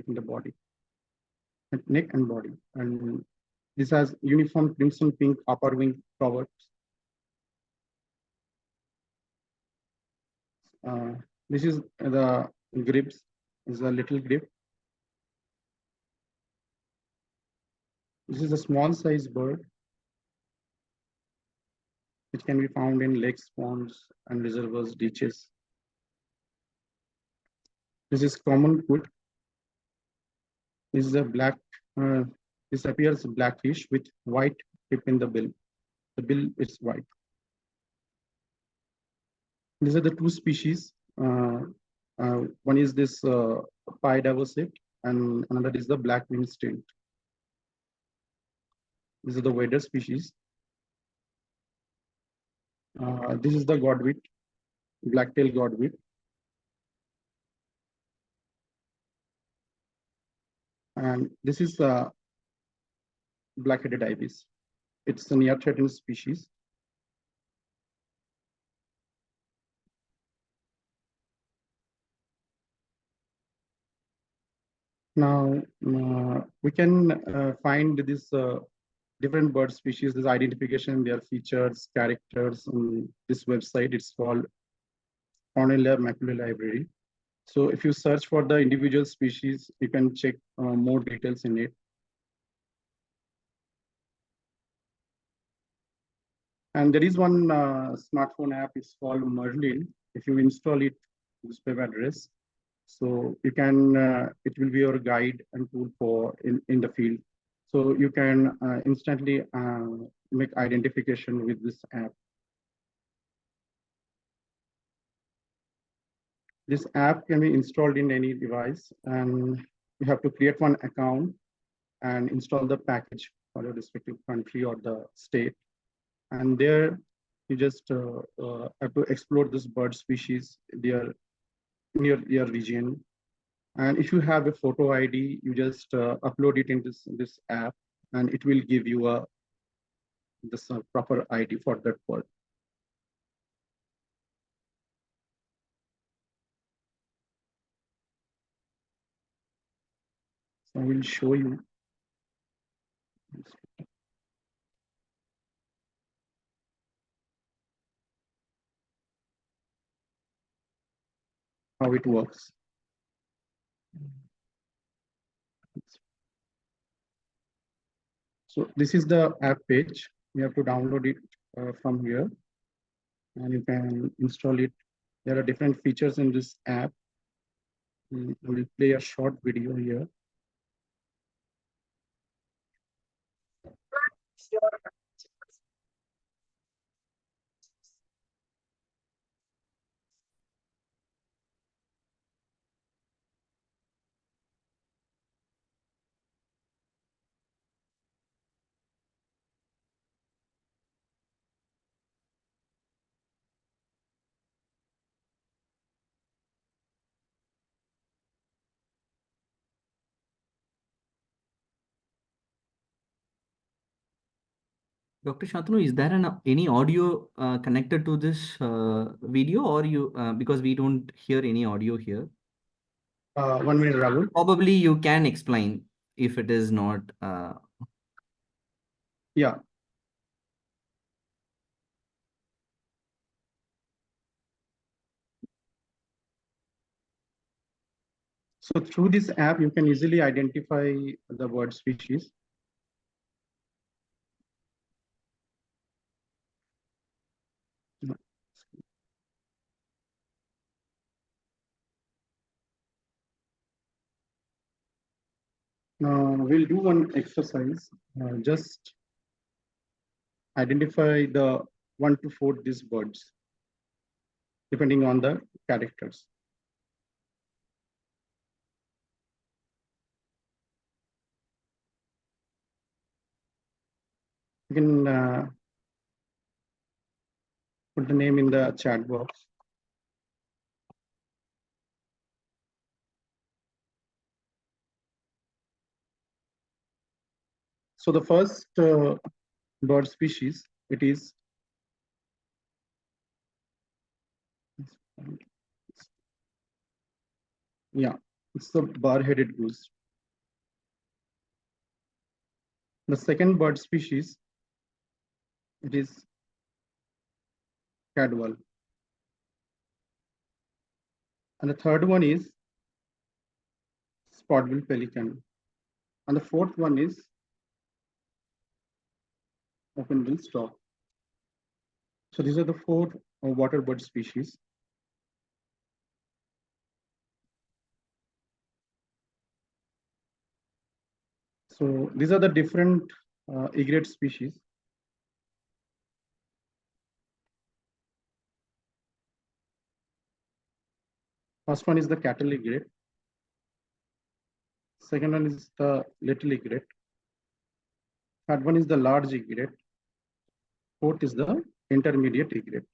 in the body, neck and body. And this has uniform crimson pink upper wing coverts. This is the grapes, is a little grape. This is a small size bird which can be found in lakes, ponds, and reservoirs, ditches. This is common food. This is a black, this appears blackish with white tip in the bill. The bill is white. These are the two species. One is this Biodiversity, and another is the black winged stint. This is the wader species. This is the godwit, black-tailed godwit. And this is black-headed ibis. It's a near threatened species. Now, we can find this different bird species, this identification, their features, characters on this website. It's called Cornelia Macula Library. So if you search for the individual species, you can check more details in it. And there is one smartphone app, it's called Merlin. If you install it, this web address, so you can, it will be your guide and tool for in the field. So you can instantly make identification with this app. This app can be installed in any device, and you have to create one account and install the package for your respective country or the state. And there you just have to explore this bird species in your region. And if you have a photo ID, you just upload it in this app, and it will give you this proper ID for that bird. So I will show you. How it works. So this is the app page. You have to download it from here, and you can install it. There are different features in this app. We will play a short video here. Dr. Shantanu, is there any audio connected to this video, or because we don't hear any audio here? 1 minute, Rahul. Probably you can explain if it is not. Yeah. So through this app, you can easily identify the bird species. Now we'll do one exercise. Just identify the 1 to 4 these birds, depending on the characters. You can put the name in the chat box. So the first bird species, it is It's the bar-headed goose. The second bird species, it is cadwal. And the third one is spotbill pelican. And the fourth one is open-bill stork. So these are the four water bird species. So these are the different egret species. First one is the cattle egret. Second one is the little egret. Third one is the large egret. Fourth is the intermediate egret.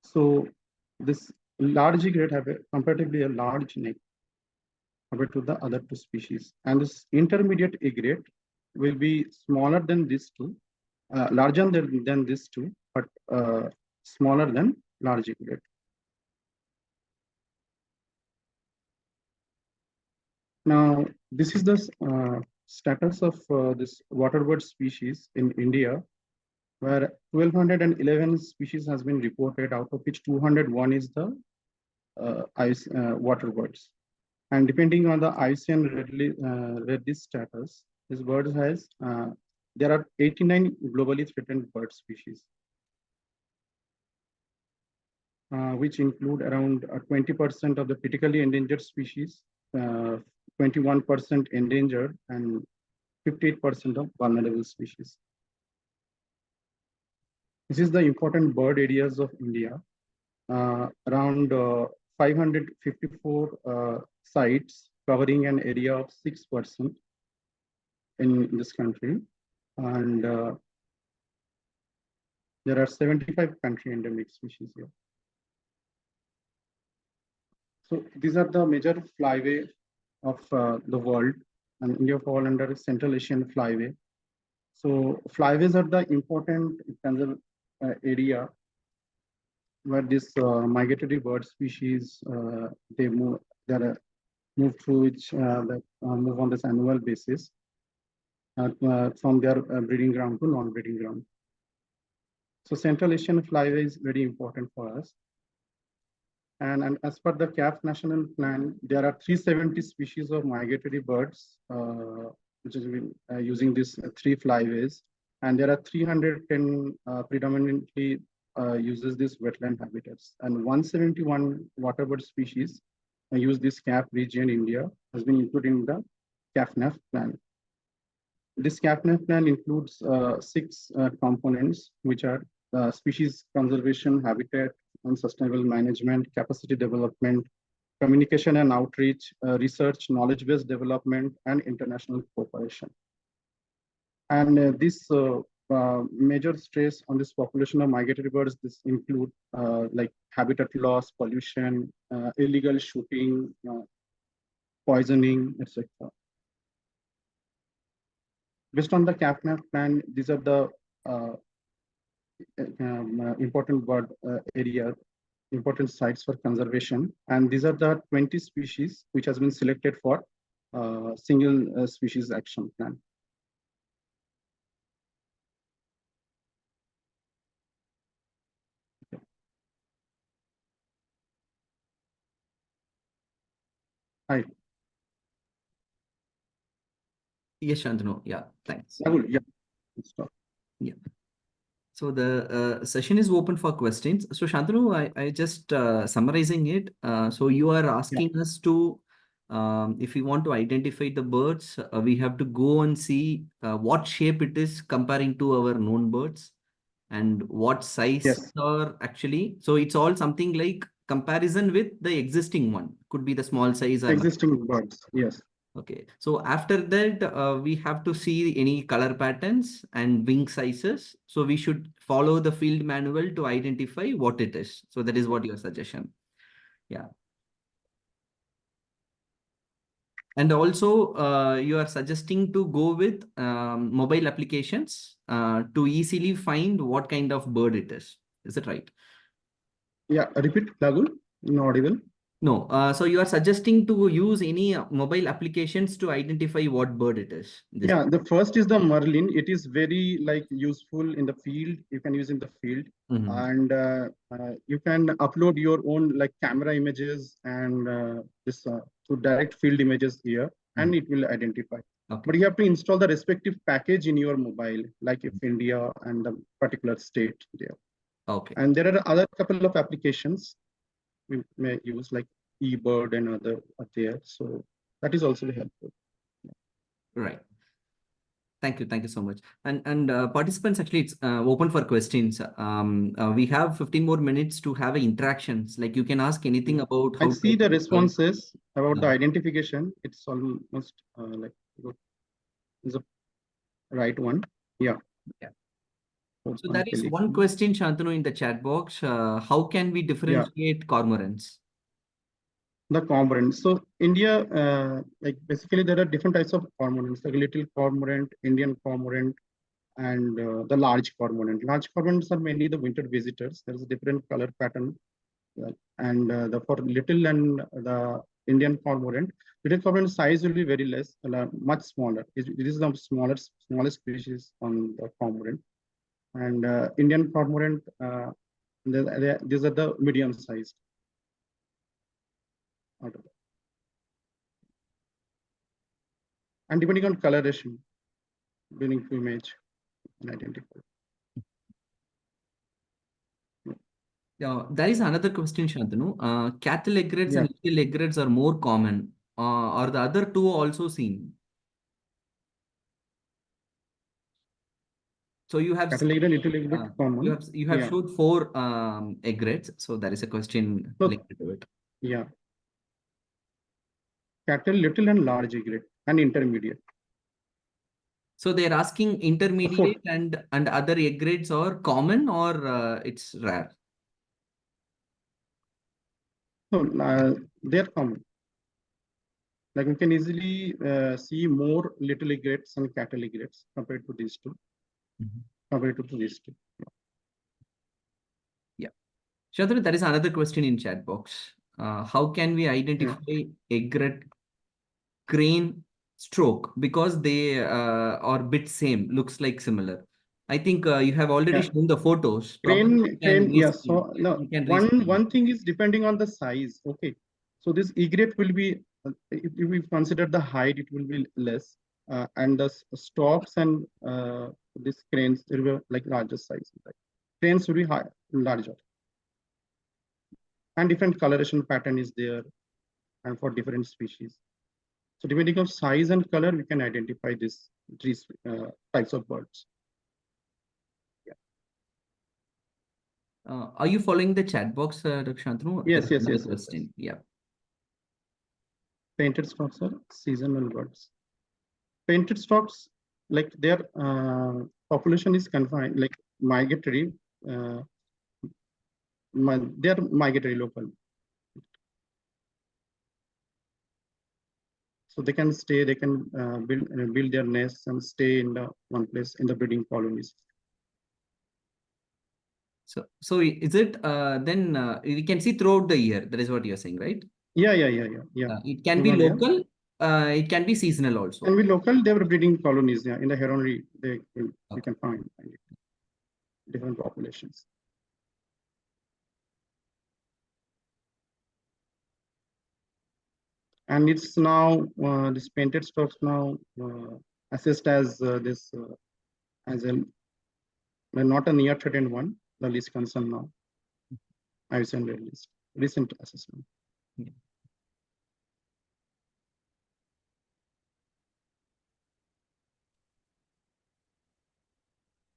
So this large egret have comparatively a large neck compared to the other two species. And this intermediate egret will be smaller than these two, larger than these two, but smaller than large egret. Now, this is the status of this waterbird species in India, where 1,211 species has been reported, out of which 201 is the waterbirds. And depending on the IUCN red list status, this bird has, there are 89 globally threatened bird species, which include around 20% of the critically endangered species, 21% endangered, and 58% of vulnerable species. This is the important bird areas of India. Around 554 sites covering an area of 6% in this country. And there are 75 country endemic species here. So these are the major flyway of the world, and India fall under Central Asian flyway. So flyways are the important area where this migratory bird species they move through, which move on this annual basis from their breeding ground to non-breeding ground. So Central Asian flyway is very important for us. And as per the CAF National Plan, there are 370 species of migratory birds, which is using these three flyways. And there are 310 predominantly uses these wetland habitats. And 171 waterbird species use this CAF region India has been included in the CAF-NAF plan. This CAF-NAF plan includes 6 components, which are species conservation, habitat and sustainable management, capacity development, communication and outreach, research, knowledge-based development, and international cooperation. And this major stress on this population of migratory birds, this include like habitat loss, pollution, illegal shooting, poisoning, etc. Based on the CAF-NAF plan, these are the important bird important sites for conservation. And these are the 20 species which has been selected for single species action plan. Okay. Hi. Yes, Shantanu. Yeah, thanks. Rahul, yeah. Stop. Yeah. So the session is open for questions. So Shantanu, I just summarizing it. So you are asking us to, if we want to identify the birds, we have to go and see what shape it is comparing to our known birds and what size Yes. are actually. So it's all something like comparison with the existing one. Could be the small size or Existing birds, yes. Okay, so after that, we have to see any color patterns and wing sizes. So we should follow the field manual to identify what it is. So that is what your suggestion. Yeah. And also, you are suggesting to go with mobile applications to easily find what kind of bird it is. Is that right? Yeah, repeat, Rahul, inaudible. No. So you are suggesting to use any mobile applications to identify what bird it is. Yeah, the first is the Merlin. It is very like useful in the field. You can use in the field, and you can upload your own like camera images and this to direct field images here, and it will identify. Okay. But you have to install the respective package in your mobile, like if India and the particular state there. Okay. And there are other couple of applications we may use like eBird and other are there. So that is also helpful. Right. Thank you. Thank you so much. And participants, actually, it's open for questions. We have 15 more minutes to have interactions. Like you can ask anything about how I see the to responses about the identification. It's almost like is the right one. Yeah. Yeah. So there is one question, Shantanu, in the chat box. How can we differentiate cormorants? The cormorants. So India, like basically there are different types of cormorants, like little cormorant, Indian cormorant, and the large cormorant. Large cormorants are mainly the winter visitors. There is a different color pattern. And for little and the Indian cormorant, little cormorant size will be very less, much smaller. It is the smallest species on the cormorant. And Indian cormorant, these are the medium sized. And depending on coloration, breeding plumage, and identify. Yeah, there is another question, Shantanu. Cattle egrets and little egrets are more common. Are the other two also seen? So you have cattle egret, little egret, common. You have showed 4 egrets. So there is a question linked to it. Yeah. Cattle, little and large egret and intermediate. So they're asking intermediate and other egrets are common or it's rare? No, they're common. Like we can easily see more little egrets and cattle egrets compared to these two. Compared to these two. Yeah. Shantanu, there is another question in chat box. How can we identify egret crane stroke? Because they are bit same, looks like similar. I think you have already shown the photos. Crane, yeah. So no, one thing is depending on the size. Okay. So this egret will be, if we consider the height, it will be less. And the stalks and these cranes will be like larger size. Right? Cranes will be larger. And different coloration pattern is there and for different species. So depending on size and color, we can identify these types of birds. Are you following the chat box, Dr. Shantanu? Yes. Question. Yeah. Painted stocks are seasonal birds. Painted stocks, like their population is confined, like migratory. They're migratory local. So they can stay, they can build their nests and stay in the one place in the breeding colonies. So is it then we can see throughout the year? That is what you're saying, right? Yeah. It can be local. It can be seasonal also. Can be local. They were breeding colonies. Yeah, in the heronry, you can find different populations. And it's now this painted stocks now assessed as as a not a near threatened one. The least concern now. I've seen the recent assessment. Yeah.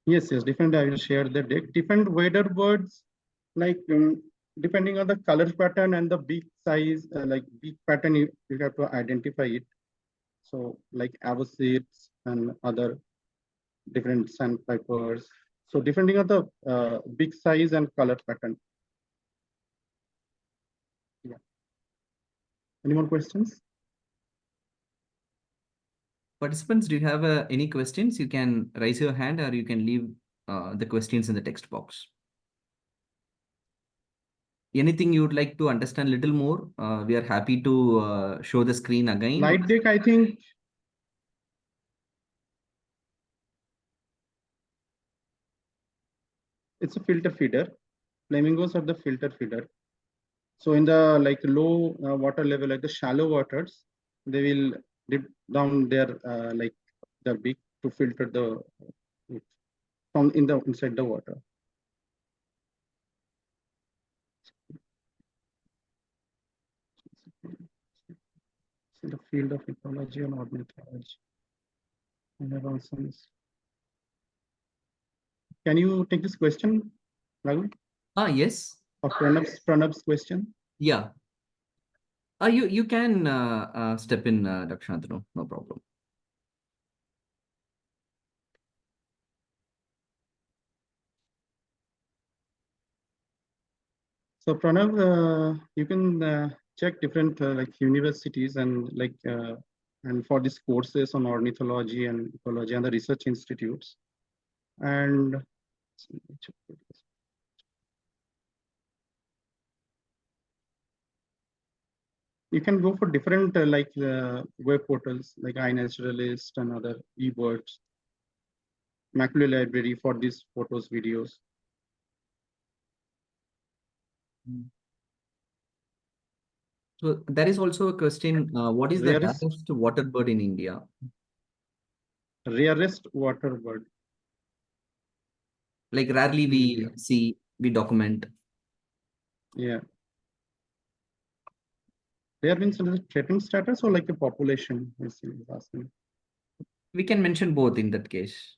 Yes, different. I will share the deck. Different waterbirds, like depending on the color pattern and the beak size, like beak pattern, you have to identify it. So like avocets and other different sandpipers. So depending on the beak size and color pattern. Yeah. Any more questions? Participants, do you have any questions? You can raise your hand or you can leave the questions in the text box. anything you would like to understand a little more? We are happy to show the screen again. Light deck, I think it's a filter feeder. Flamingos are the filter feeder. So in the like low water level, like the shallow waters, they will dip down their like the beak to filter the from inside the water. In the field of ecology and ornithology. Can you take this question, Raghu? Yes. Of Pranab's question? Yeah. You can step in, Dr. Shantanu, no problem. So Pranav, you can check different like universities and like and for these courses on ornithology and ecology and the research institutes. And you can go for different like web portals like iNaturalist and other eBirds, Macula Library for these photos, videos. So there is also a question, what is the Rarest rarest water bird in India? Rarest water bird. Like rarely we see, we document. Yeah. There have been some threatened status or like a population is asking. We can mention both in that case.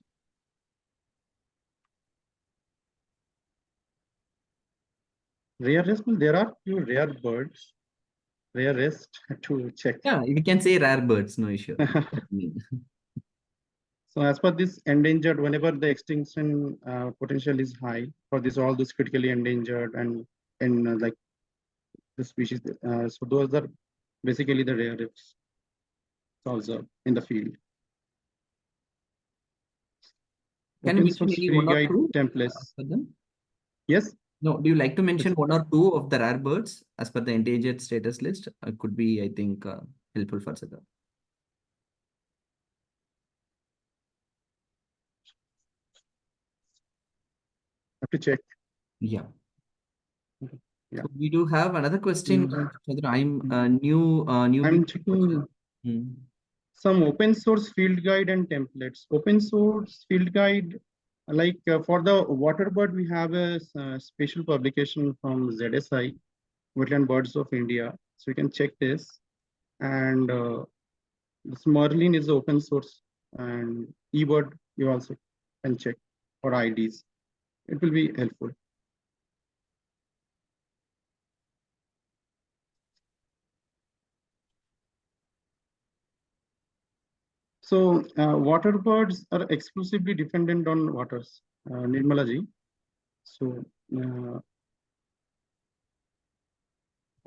Rarest, there are few rare birds. Rarest to check. Yeah, we can say rare birds, no issue. So as per this endangered, whenever the extinction potential is high for this, all this critically endangered and like the species, so those are basically the rarest observed in the field. Can you Open mention source any free one or guide two templates. for them? Yes. No, do you like to mention Yes. one or two of the rare birds as per the endangered status list? Could be, I think, helpful for Sada. Have to check. Yeah. Yeah. So we do have another question. Chandra, I'm new. I'm checking some open source field guide and templates. Open source field guide, like for the waterbird, we have a special publication from ZSI, Wetland Birds of India. So you can check this. And this Merlin is open source, and eBird you also can check for IDs. It will be helpful. So water birds are exclusively dependent on waters, Nirmalaji. So,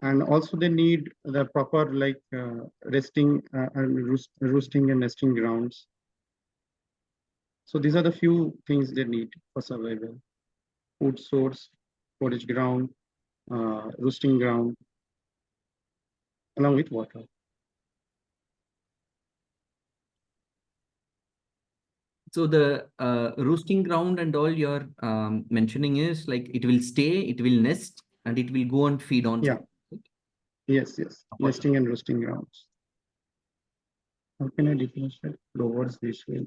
and also they need the proper like resting and roosting and nesting grounds. So these are the few things they need for survival: food source, forage ground, roosting ground, along with water. So the roosting ground and all you're mentioning is like it will stay, it will nest, and it will go and feed on. Yeah. Yes, yes. Nesting and roosting grounds. How can I differentiate towards this way?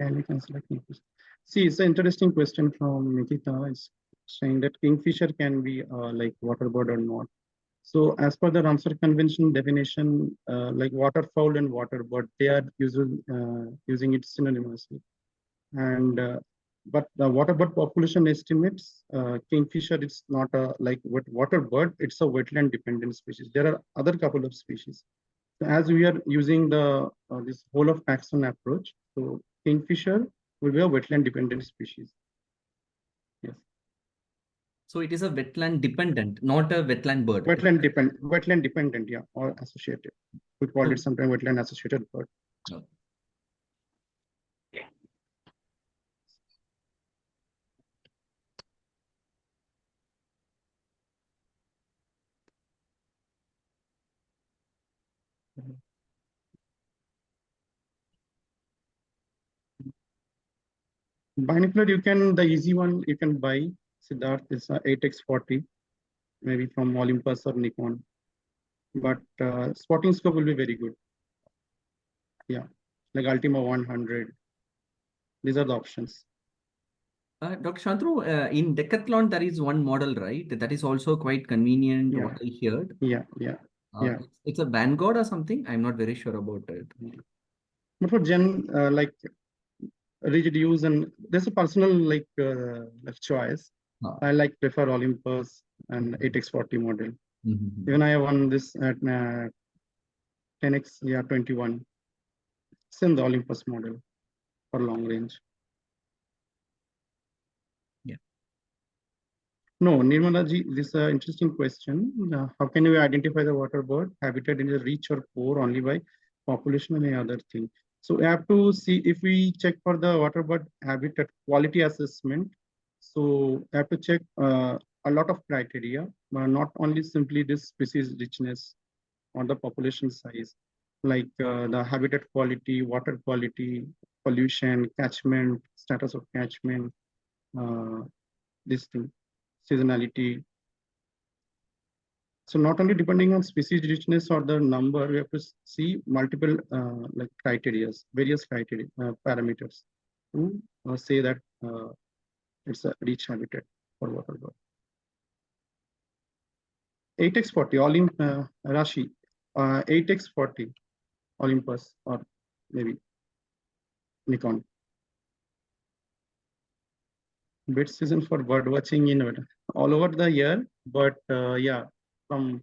Can we consider kingfisher? See, it's an interesting question from Nikita. It's saying that kingfisher can be like water bird or not. So as per the Ramsar Convention definition, like waterfowl and water bird, they are using it synonymously. And but the water bird population estimates, kingfisher is not a like water bird, it's a wetland dependent species. There are other couple of species. So as we are using the this whole of taxon approach, so kingfisher will be a wetland dependent species. Yes. So it is a wetland dependent, not a wetland bird. Wetland dependent, yeah, or associated. We call it sometimes wetland associated bird. Oh. Binocular, the easy one you can buy, Siddharth, is a 8x40, maybe from Olympus or Nikon. But spotting scope will be very good. Yeah, like Ultima 100. These are the options. Dr. Shantanu, in Decathlon, there is one model, right? That is also quite convenient, Yeah. what I heard. Yeah. It's a Vanguard or something. I'm not very sure about it. But for like rigid use, and there's a personal like choice. I like prefer Olympus and 8x40 model. Even I have one this at 10x 21. It's in the Olympus model for long range. Yeah. No, Nirmala ji, this is an interesting question. How can we identify the water bird habitat in the reach or core only by population and any other thing? So we have to see if we check for the water bird habitat quality assessment. So we have to check a lot of criteria, not only simply this species richness or the population size, like the habitat quality, water quality, pollution, catchment, status of catchment, this thing, seasonality. So not only depending on species richness or the number, we have to see multiple like criteria, various criteria, parameters to say that it's a rich habitat for water bird. 8x40, Rashi, 8x40, Olympus, or maybe Nikon. Bid season for bird watching in all over the year, but yeah, from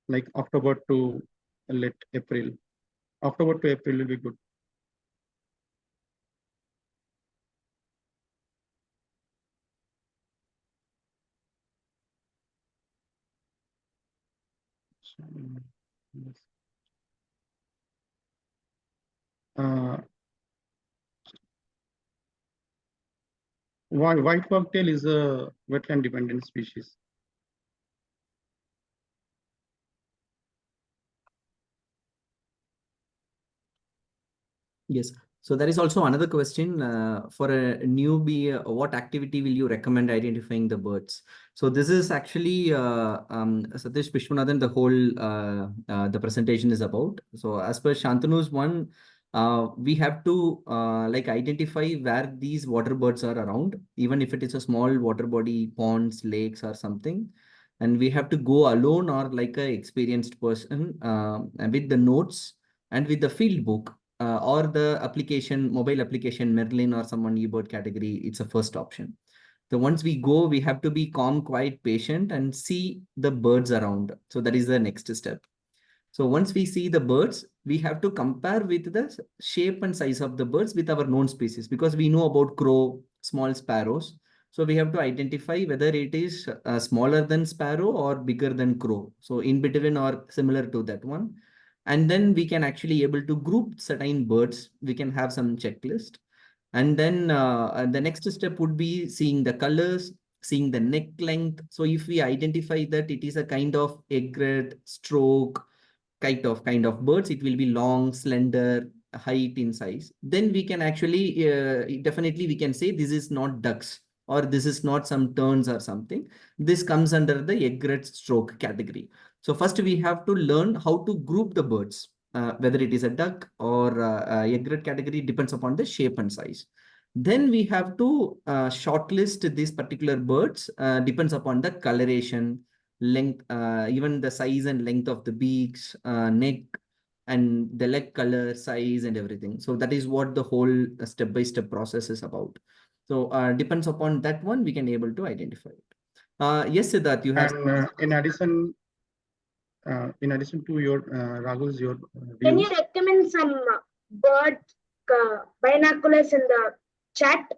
like October to late April. October to April will be good. White wagtail is a wetland dependent species. Yes. So there is also another question for a newbie. What activity will you recommend identifying the birds? So this is actually Satish Vishwanathan, the whole the presentation is about. So as per Shantanu's one, we have to like identify where these water birds are around, even if it is a small water body, ponds, lakes, or something. And we have to go alone or like a experienced person with the notes and with the field book. Or the application, mobile application, Merlin or someone eBird category, it's a first option. So once we go, we have to be calm, quiet, patient, and see the birds around. So that is the next step. So once we see the birds, we have to compare with the shape and size of the birds with our known species, because we know about crow, small sparrows. So we have to identify whether it is smaller than sparrow or bigger than crow. So in between or similar to that one. And then we can actually able to group certain birds. We can have some checklist. And then the next step would be seeing the colors, seeing the neck length. So if we identify that it is a kind of egret, stroke, kind of birds, it will be long, slender, height in size. Then we can actually definitely we can say this is not ducks or this is not some terns or something. This comes under the egret stroke category. So first we have to learn how to group the birds, whether it is a duck or egret category, depends upon the shape and size. Then we have to shortlist these particular birds, depends upon the coloration, length, even the size and length of the beaks, neck, and the leg color, size, and everything. So that is what the whole step-by-step process is about. So depends upon that one, we can able to identify it. Yes, Siddharth, you have. And in addition to your Raghul's your Can views, you recommend some bird binoculars in the chat?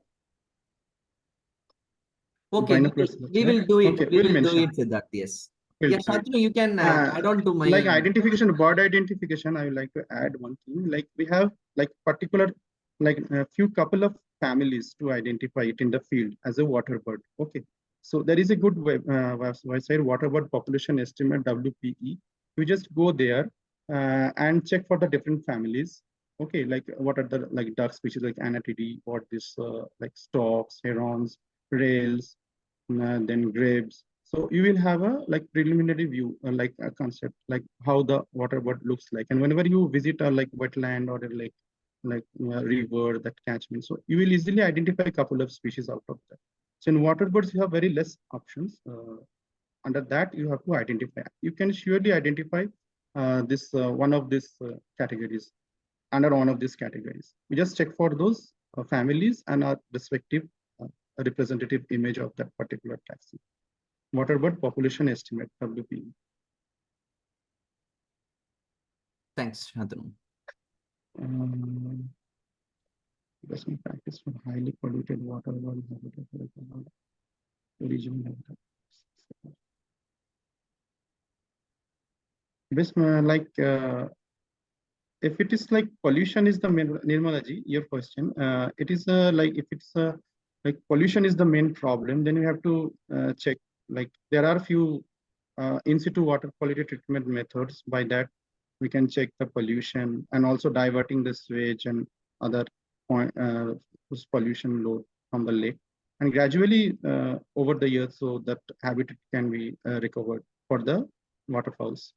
Okay, binoculars. we will do it. Okay, We we'll will do mention. it, Siddharth. Yes. We'll Yeah, do it. Shantanu, you can add on to my. Like identification, bird identification, I would like to add one thing. Like we have like particular, like a few couple of families to identify it in the field as a water bird. Okay. So there is a good website, water bird population estimate, WPE. You just go there and check for the different families. Okay, like what are the like duck species like Anatidae, or this like storks, herons, rails, then grebes. So you will have a like preliminary view, like a concept, like how the water bird looks like. And whenever you visit a like wetland or a like river, that catchment, so you will easily identify a couple of species out of that. So in water birds, you have very less options. Under that, you have to identify. You can surely identify this one of these categories, under one of these categories. We just check for those families and our respective representative image of that particular taxon. Water bird population estimate, WPE. Thanks, Shantanu. Investment practice for highly polluted water bird habitat regional habitat. This like if it is like pollution is the main Nirmalaji, your question, it is like if it's like pollution is the main problem, then you have to check, like there are few in situ water quality treatment methods. By that we can check the pollution, and also diverting the sewage and other point pollution load from the lake, and gradually over the years, so that habitat can be recovered for the waterfowls.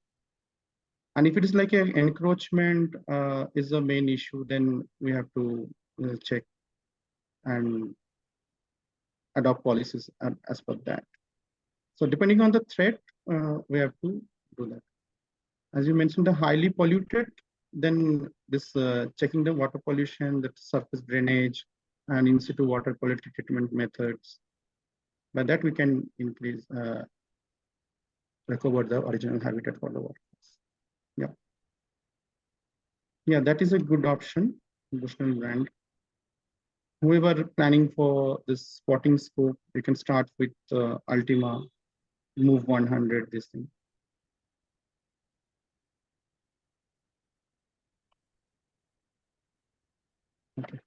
And if it is like an encroachment is the main issue, then we have to check and adopt policies as per that. So depending on the threat, we have to do that. As you mentioned, the highly polluted, then this checking the water pollution, the surface drainage, and in situ water quality treatment methods. By that we can increase, recover the original habitat for the water. Yeah. Yeah, that is a good option, Bushnell brand. Whoever planning for this spotting scope, you can start with Ultima, Move 100, this thing. Okay.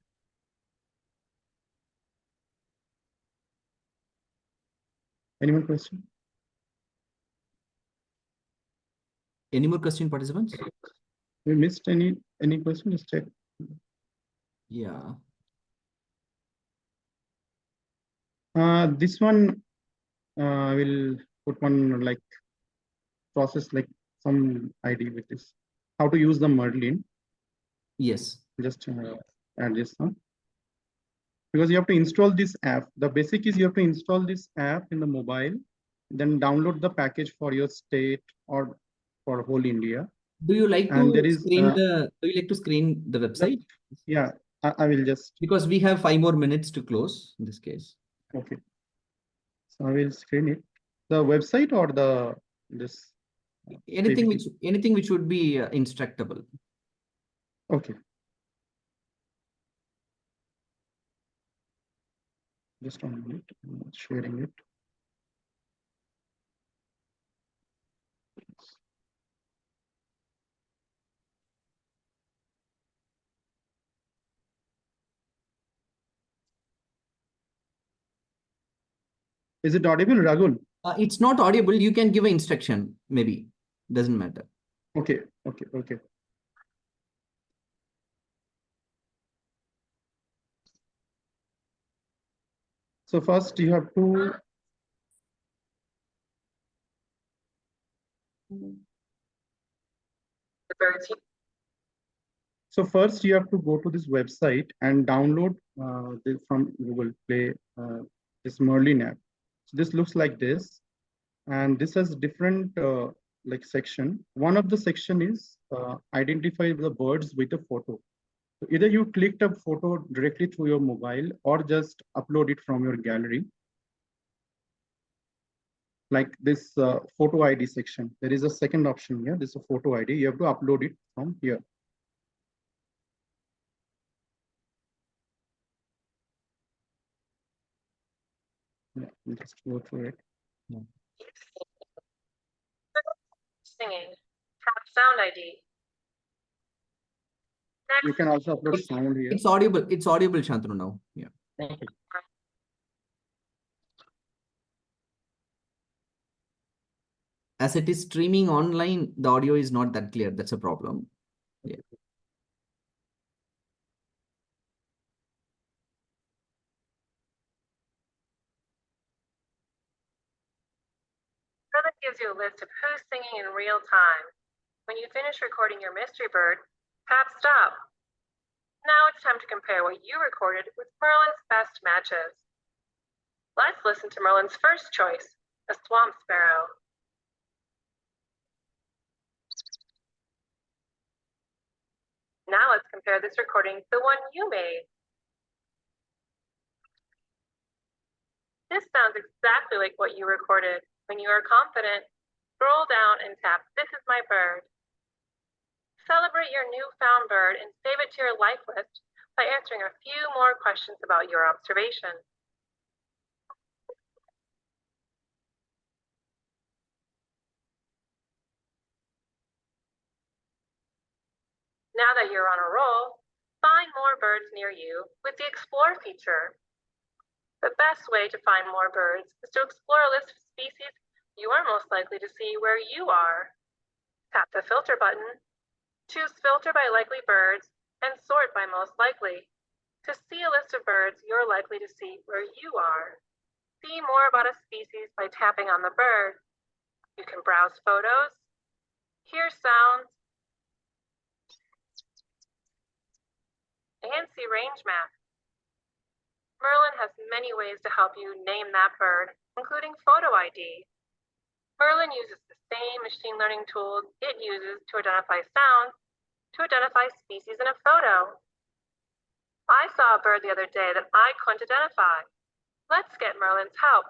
Any more question? Any more question, participants? We missed any question? Just check. Yeah. This one I will put one like process, like some ID with this. How to use the Merlin. Yes. Just add this one. Because you have to install this app. The basic is you have to install this app in the mobile, then download the package for your state or for whole India. Do you like And to there is, screen the website? Yeah, I will just, Because we have 5 more minutes to close in this case. okay. So I will screen it. The website or this Anything PPT? which would be instructable. Okay. Just 1 minute, I'm sharing it. Is it audible, Ragul? It's not audible. You can give an instruction, maybe. Doesn't matter. Okay. So first you have to go to this website and download this from Google Play, this Merlin app. So this looks like this, and this has different like section. One of the section is identify the birds with a photo. So either you clicked a photo directly through your mobile or just upload it from your gallery. Like this photo ID section, there is a second option here. This is a photo ID. You have to upload it from here. Yeah, we'll just go through it. Singing. Tap sound ID. You Next, can also upload sound here. It's audible. It's audible, Shantanu, now. Yeah. Okay. As it is streaming online, the audio is not that clear. That's a problem. Yeah. Wetland gives you a list of who's singing in real time. When you finish recording your mystery bird, tap stop. Now it's time to compare what you recorded with Merlin's best matches. Let's listen to Merlin's first choice, a swamp sparrow. Now let's compare this recording to the one you made. This sounds exactly like what you recorded. When you are confident, scroll down and tap "This is my bird." Celebrate your newfound bird and save it to your life list by answering a few more questions about your observation. Now that you're on a roll, find more birds near you with the Explore feature. The best way to find more birds is to explore a list of species you are most likely to see where you are. Tap the filter button, choose filter by likely birds, and sort by most likely to see a list of birds you're likely to see where you are. See more about a species by tapping on the bird. You can browse photos, hear sounds, and see range maps. Merlin has many ways to help you name that bird, including photo ID. Merlin uses the same machine learning tools it uses to identify sounds to identify species in a photo. I saw a bird the other day that I couldn't identify. Let's get Merlin's help.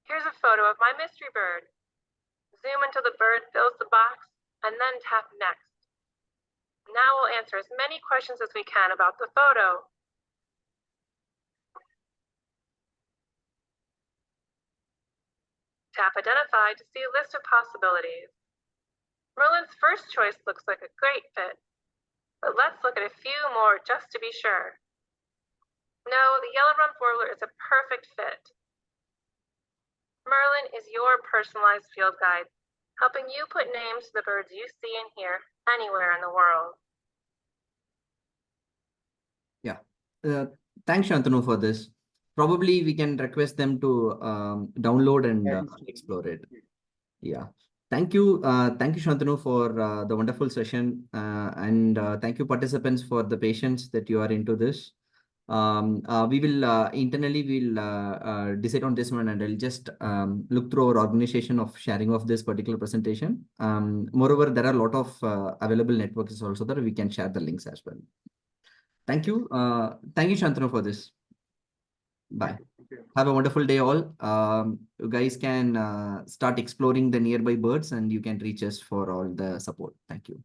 Here's a photo of my mystery bird. Zoom until the bird fills the box, and then tap next. Now we'll answer as many questions as we can about the photo. Tap Identify to see a list of possibilities. Merlin's first choice looks like a great fit, but let's look at a few more just to be sure. No, the yellow-rumped warbler is a perfect fit. Merlin is your personalized field guide, helping you put names to the birds you see and hear anywhere in the world. Yeah. Thanks, Shantanu, for this. Probably we can request them to download and explore it. Yeah. Thank you. Thank you, Shantanu, for the wonderful session. And thank you, participants, for the patience that you are into this. We will internally we'll decide on this one, and I'll just look through our organization of sharing of this particular presentation. Moreover, there are a lot of available networks also that we can share the links as well. Thank you. Thank you, Shantanu, for this. Bye. Have a wonderful day, all. You guys can start exploring the nearby birds, and you can reach us for all the support. Thank you.